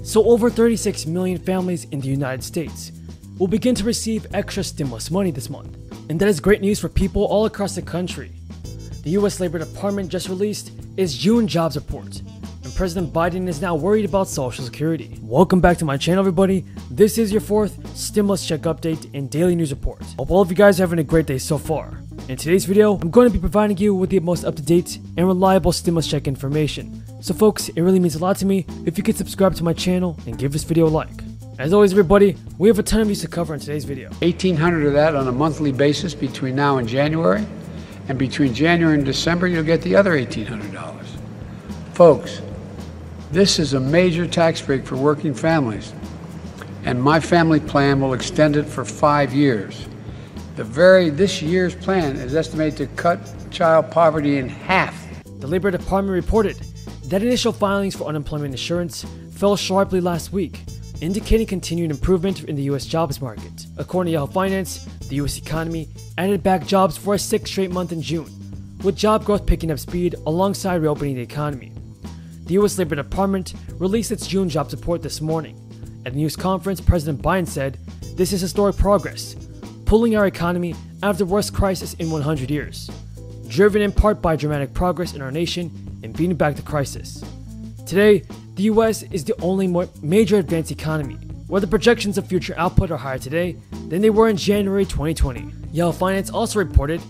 So over 36 million families in the United States will begin to receive extra stimulus money this month. And that is great news for people all across the country. The US Labor Department just released its June jobs report, and President Biden is now worried about Social Security. Welcome back to my channel, everybody. This is your 4th stimulus check update and daily news report. Hope all of you guys are having a great day so far. In today's video, I'm going to be providing you with the most up-to-date and reliable stimulus check information. So folks, it really means a lot to me if you could subscribe to my channel and give this video a like. As always, everybody, we have a ton of news to cover in today's video. $1,800 of that on a monthly basis between now and January. And between January and December, you'll get the other $1,800. Folks, this is a major tax break for working families. And my family plan will extend it for 5 years. This year's plan is estimated to cut child poverty in half. The Labor Department reported that initial filings for unemployment insurance fell sharply last week, indicating continued improvement in the U.S. jobs market. According to Yahoo Finance, the U.S. economy added back jobs for a 6th straight month in June, with job growth picking up speed alongside reopening the economy. The U.S. Labor Department released its June jobs report this morning. At a news conference, President Biden said, "This is historic progress, pulling our economy out of the worst crisis in 100 years, driven in part by dramatic progress in our nation in beating back the crisis." Today, the US is the only major advanced economy where the projections of future output are higher today than they were in January 2020. Yahoo Finance also reported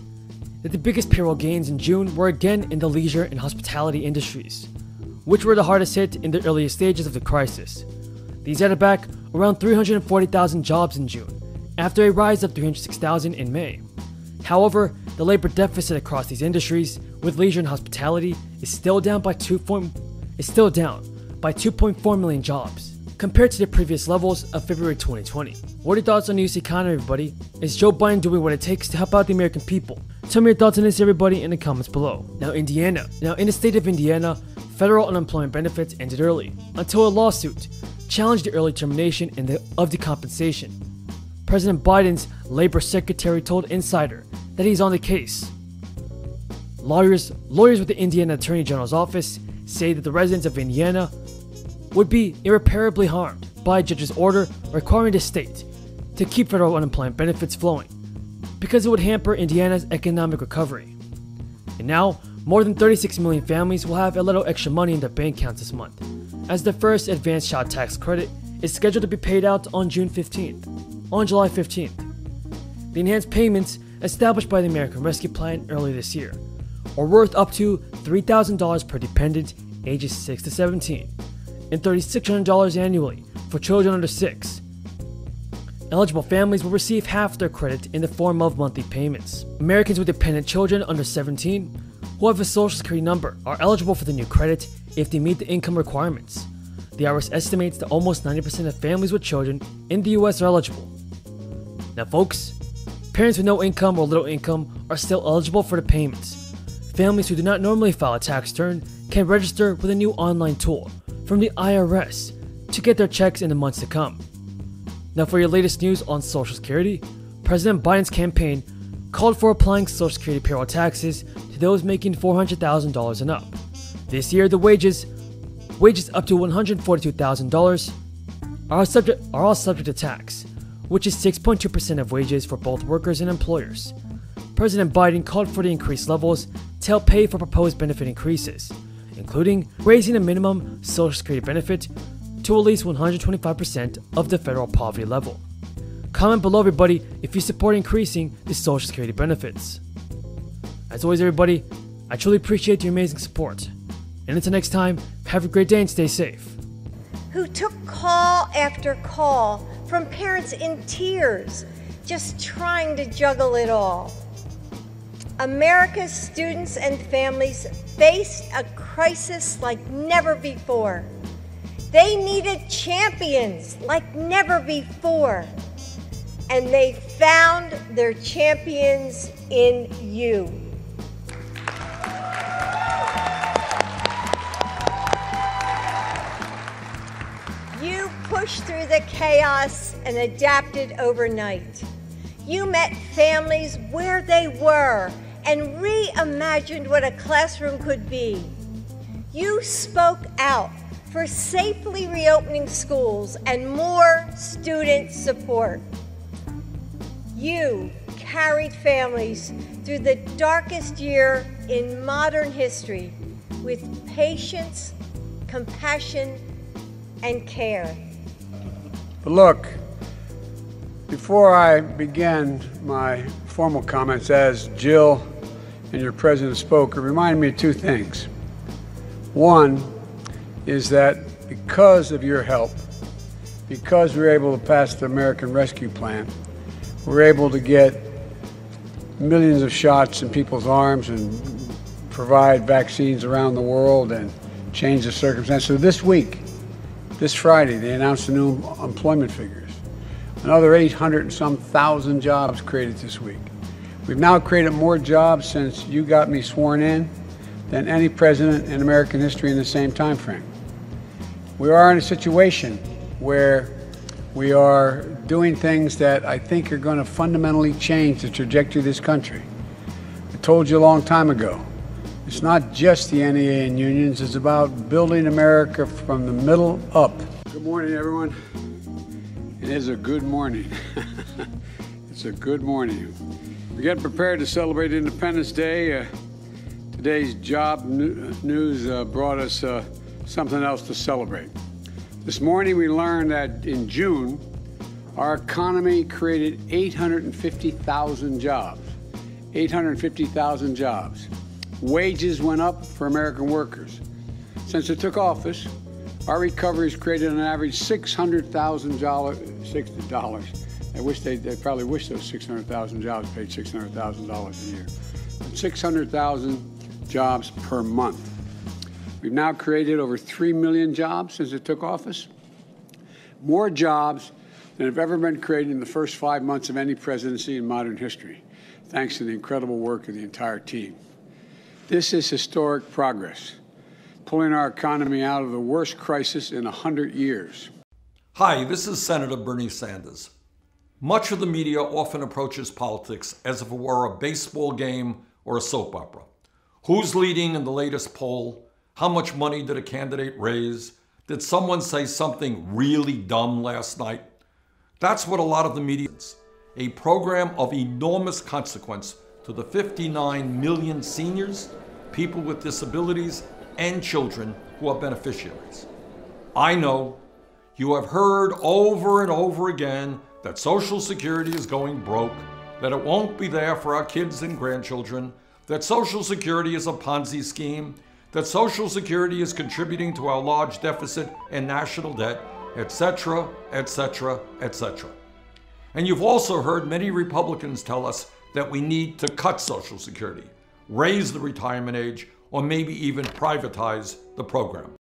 that the biggest payroll gains in June were again in the leisure and hospitality industries, which were the hardest hit in the earliest stages of the crisis. These added back around 340,000 jobs in June, after a rise of 306,000 in May. However, the labor deficit across these industries, with leisure and hospitality, is still down by 2.4 million jobs, compared to the previous levels of February 2020. What are your thoughts on the US economy, everybody? Is Joe Biden doing what it takes to help out the American people? Tell me your thoughts on this, everybody, in the comments below. Now, in the state of Indiana, federal unemployment benefits ended early, until a lawsuit challenged the early termination of the compensation. President Biden's labor secretary told Insider that he's on the case. Lawyers with the Indiana Attorney General's office say that the residents of Indiana would be irreparably harmed by a judge's order requiring the state to keep federal unemployment benefits flowing, because it would hamper Indiana's economic recovery. And now, more than 36 million families will have a little extra money in their bank accounts this month, as the first advanced child tax credit is scheduled to be paid out on July 15th. The enhanced payments established by the American Rescue Plan earlier this year are worth up to $3,000 per dependent ages 6 to 17 and $3,600 annually for children under 6. Eligible families will receive half their credit in the form of monthly payments. Americans with dependent children under 17 who have a Social Security number are eligible for the new credit if they meet the income requirements. The IRS estimates that almost 90% of families with children in the US are eligible. Now folks, parents with no income or little income are still eligible for the payments. Families who do not normally file a tax return can register with a new online tool from the IRS to get their checks in the months to come. Now for your latest news on Social Security, President Biden's campaign called for applying Social Security payroll taxes to those making $400,000 and up. This year, the wages up to $142,000 are all subject to tax, which is 6.2% of wages for both workers and employers. President Biden called for the increased levels to help pay for proposed benefit increases, including raising the minimum Social Security benefit to at least 125% of the federal poverty level. Comment below, everybody, if you support increasing the Social Security benefits. As always, everybody, I truly appreciate your amazing support. And until next time, have a great day and stay safe. Who took call after call from parents in tears, just trying to juggle it all. America's students and families faced a crisis like never before. They needed champions like never before. And they found their champions in you. You pushed through the chaos and adapted overnight. You met families where they were and reimagined what a classroom could be. You spoke out for safely reopening schools and more student support. You carried families through the darkest year in modern history with patience, compassion, and care. But look, before I begin my formal comments, as Jill and your president spoke, it reminded me of two things. One is that because of your help, because we were able to pass the American Rescue Plan, we're able to get millions of shots in people's arms and provide vaccines around the world and change the circumstances. So this week, this Friday, they announced the new employment figures. Another 800 and some thousand jobs created this week. We've now created more jobs since you got me sworn in than any president in American history in the same time frame. We are in a situation where we are doing things that I think are going to fundamentally change the trajectory of this country. I told you a long time ago, it's not just the NEA and unions, it's about building America from the middle up. Good morning, everyone. It is a good morning. It's a good morning. We're getting prepared to celebrate Independence Day. Today's job news brought us something else to celebrate. This morning we learned that in June, our economy created 850,000 jobs. 850,000 jobs. Wages went up for American workers. Since it took office, our recovery has created an average $600,000. I wish they probably wish those 600,000 jobs paid $600,000 a year. 600,000 jobs per month. We've now created over 3 million jobs since it took office. More jobs than have ever been created in the first 5 months of any presidency in modern history, thanks to the incredible work of the entire team. This is historic progress, pulling our economy out of the worst crisis in 100 years. Hi, this is Senator Bernie Sanders. Much of the media often approaches politics as if it were a baseball game or a soap opera. Who's leading in the latest poll? How much money did a candidate raise? Did someone say something really dumb last night? That's what a lot of the media is. A program of enormous consequence to the 59 million seniors, people with disabilities, and children who are beneficiaries. I know you have heard over and over again that Social Security is going broke, that it won't be there for our kids and grandchildren, that Social Security is a Ponzi scheme, that Social Security is contributing to our large deficit and national debt, etc., etc., etc. And you've also heard many Republicans tell us that we need to cut Social Security, raise the retirement age, or maybe even privatize the program.